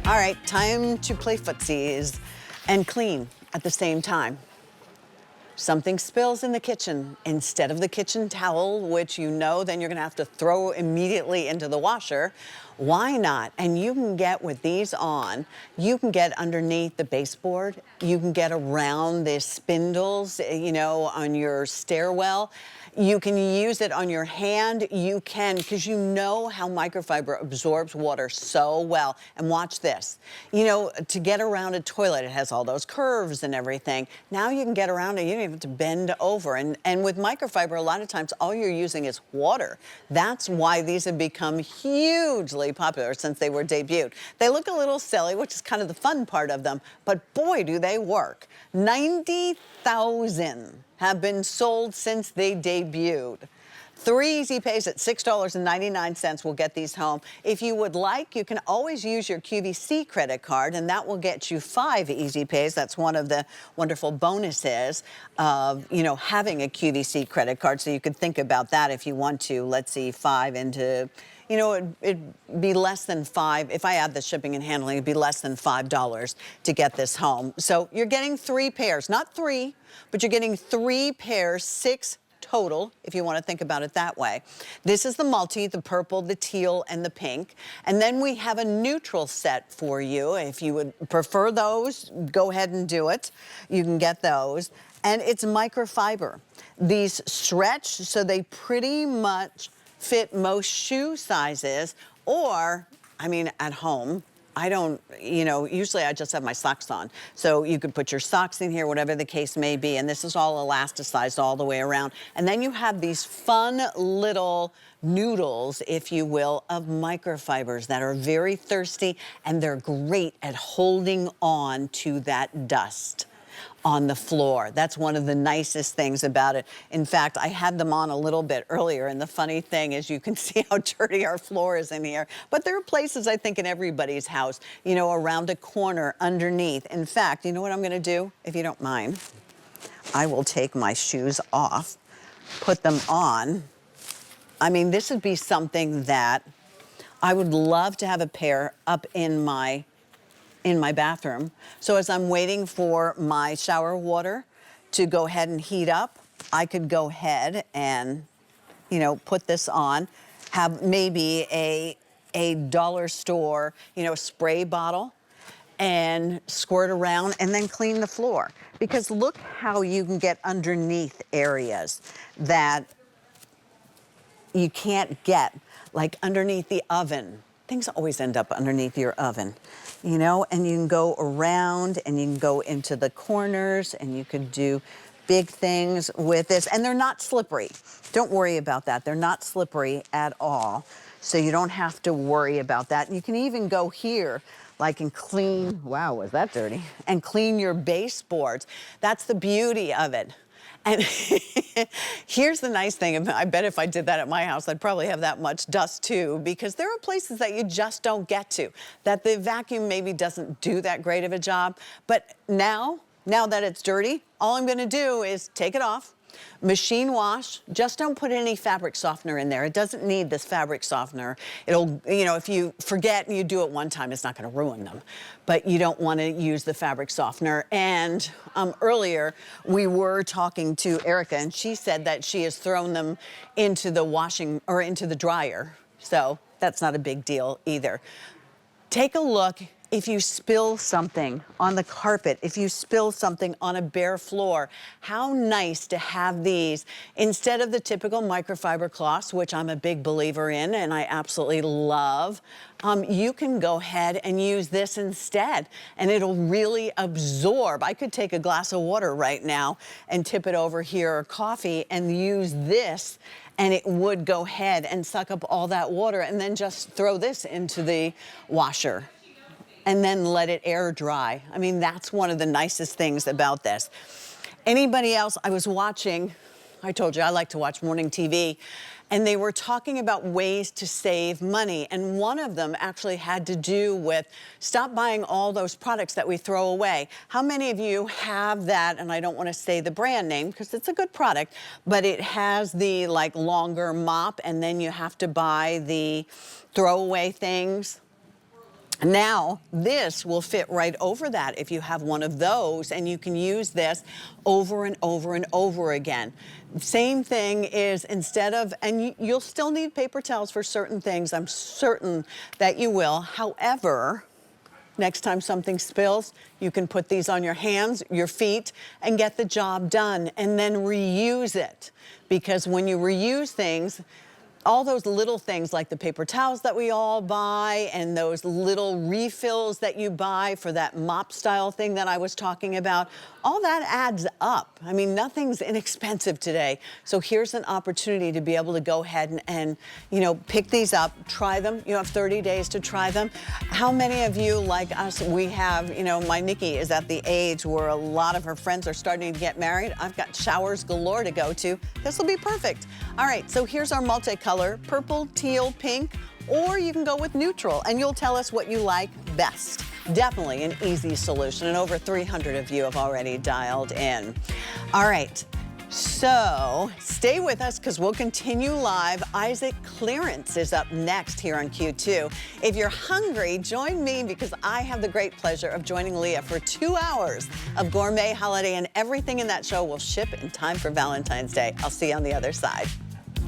All right, time to play footsies and clean at the same time. Something spills in the kitchen. Instead of the kitchen towel, which you know then you're gonna have to throw immediately into the washer, why not? And you can get with these on, you can get underneath the baseboard, you can get around the spindles, you know, on your stairwell. You can use it on your hand. You can, because you know how microfiber absorbs water so well. And watch this. You know, to get around a toilet, it has all those curves and everything. Now you can get around it. You don't even have to bend over. And with microfiber, a lot of times, all you're using is water. That's why these have become hugely popular since they were debuted. They look a little silly, which is kind of the fun part of them, but boy, do they work. 90,000 have been sold since they debuted. 3 easy pays at $6.99 will get these home. If you would like, you can always use your QVC credit card, and that will get you 5 easy pays. That's one of the wonderful bonuses of, you know, having a QVC credit card. So you could think about that if you want to. Let's see, 5 into, you know, it'd be less than 5. If I add the shipping and handling, it'd be less than $5 to get this home. So you're getting 3 pairs, not 3, but you're getting 3 pairs, 6 total, if you want to think about it that way. This is the multi, the purple, the teal, and the pink. And then we have a neutral set for you. If you would prefer those, go ahead and do it. You can get those. And it's microfiber. These stretch, so they pretty much fit most shoe sizes, or, I mean, at home. I don't, you know, usually I just have my socks on. So you could put your socks in here, whatever the case may be. And this is all elasticized all the way around. And then you have these fun little noodles, if you will, of microfibers that are very thirsty, and they're great at holding on to that dust on the floor. That's one of the nicest things about it. In fact, I had them on a little bit earlier, and the funny thing is you can see how dirty our floor is in here. But there are places, I think, in everybody's house, you know, around a corner, underneath. In fact, you know what I'm gonna do, if you don't mind? I will take my shoes off, put them on. I mean, this would be something that I would love to have a pair up in my bathroom. So as I'm waiting for my shower water to go ahead and heat up, I could go ahead and, you know, put this on, have maybe a dollar store, you know, spray bottle, and squirt around and then clean the floor. Because look how you can get underneath areas that you can't get, like underneath the oven. Things always end up underneath your oven, you know, and you can go around and you can go into the corners and you can do big things with this. And they're not slippery. Don't worry about that. They're not slippery at all. So you don't have to worry about that. And you can even go here, like, and clean, wow, was that dirty? And clean your baseboards. That's the beauty of it. And here's the nice thing, I bet if I did that at my house, I'd probably have that much dust too, because there are places that you just don't get to, that the vacuum maybe doesn't do that great of a job. But now that it's dirty, all I'm gonna do is take it off, machine wash. Just don't put any fabric softener in there. It doesn't need this fabric softener. It'll, you know, if you forget and you do it one time, it's not gonna ruin them. But you don't wanna use the fabric softener. And earlier, we were talking to Erica, and she said that she has thrown them into the washing, or into the dryer. So that's not a big deal either. Take a look. If you spill something on the carpet, if you spill something on a bare floor, how nice to have these instead of the typical microfiber cloths, which I'm a big believer in and I absolutely love. You can go ahead and use this instead, and it'll really absorb. I could take a glass of water right now and tip it over here, or coffee, and use this, and it would go ahead and suck up all that water, and then just throw this into the washer and then let it air dry. I mean, that's one of the nicest things about this. Anybody else? I was watching, I told you I like to watch morning TV, and they were talking about ways to save money. And one of them actually had to do with stop buying all those products that we throw away. How many of you have that, and I don't want to say the brand name because it's a good product, but it has the like longer mop, and then you have to buy the throwaway things. Now, this will fit right over that if you have one of those, and you can use this over and over and over again. Same thing is, instead of, and you'll still need paper towels for certain things, I'm certain that you will. However, next time something spills, you can put these on your hands, your feet, and get the job done, and then reuse it. Because when you reuse things, all those little things like the paper towels that we all buy and those little refills that you buy for that mop style thing that I was talking about, all that adds up. I mean, nothing's inexpensive today. So here's an opportunity to be able to go ahead and you know, pick these up, try them. You have 30 days to try them. How many of you, like us, we have, you know, my Nikki is at the age where a lot of her friends are starting to get married. I've got showers galore to go to. This will be perfect. All right, so here's our multicolor, purple, teal, pink, or you can go with neutral, and you'll tell us what you like best. Definitely an easy solution, and over 300 of you have already dialed in. All right, so stay with us because we'll continue live. Isaac clearance is up next here on Q2. If you're hungry, join me because I have the great pleasure of joining Leah for 2 hours of gourmet holiday, and everything in that show will ship in time for Valentine's Day. I'll see you on the other side.